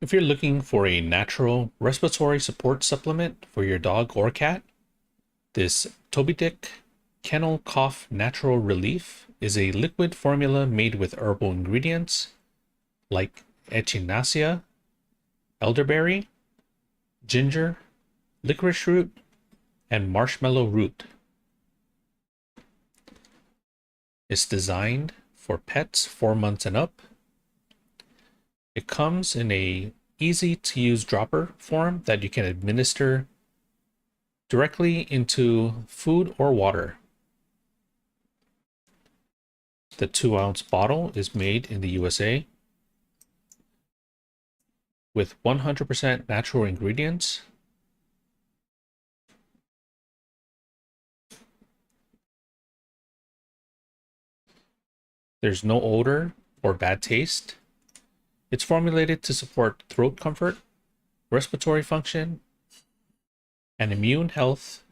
If you're looking for a natural respiratory support supplement for your dog or cat, this Tobydic Kennel Cough Natural Relief is a liquid formula made with herbal ingredients like echinacea, elderberry, ginger, licorice root, and marshmallow root. It's designed for pets 4 months and up. It comes in a easy to use dropper form that you can administer directly into food or water. The 2-ounce bottle is made in the USA with 100% natural ingredients. There's no odor or bad taste. It's formulated to support throat comfort, respiratory function, and immune health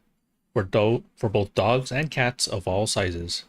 for both dogs and cats of all sizes.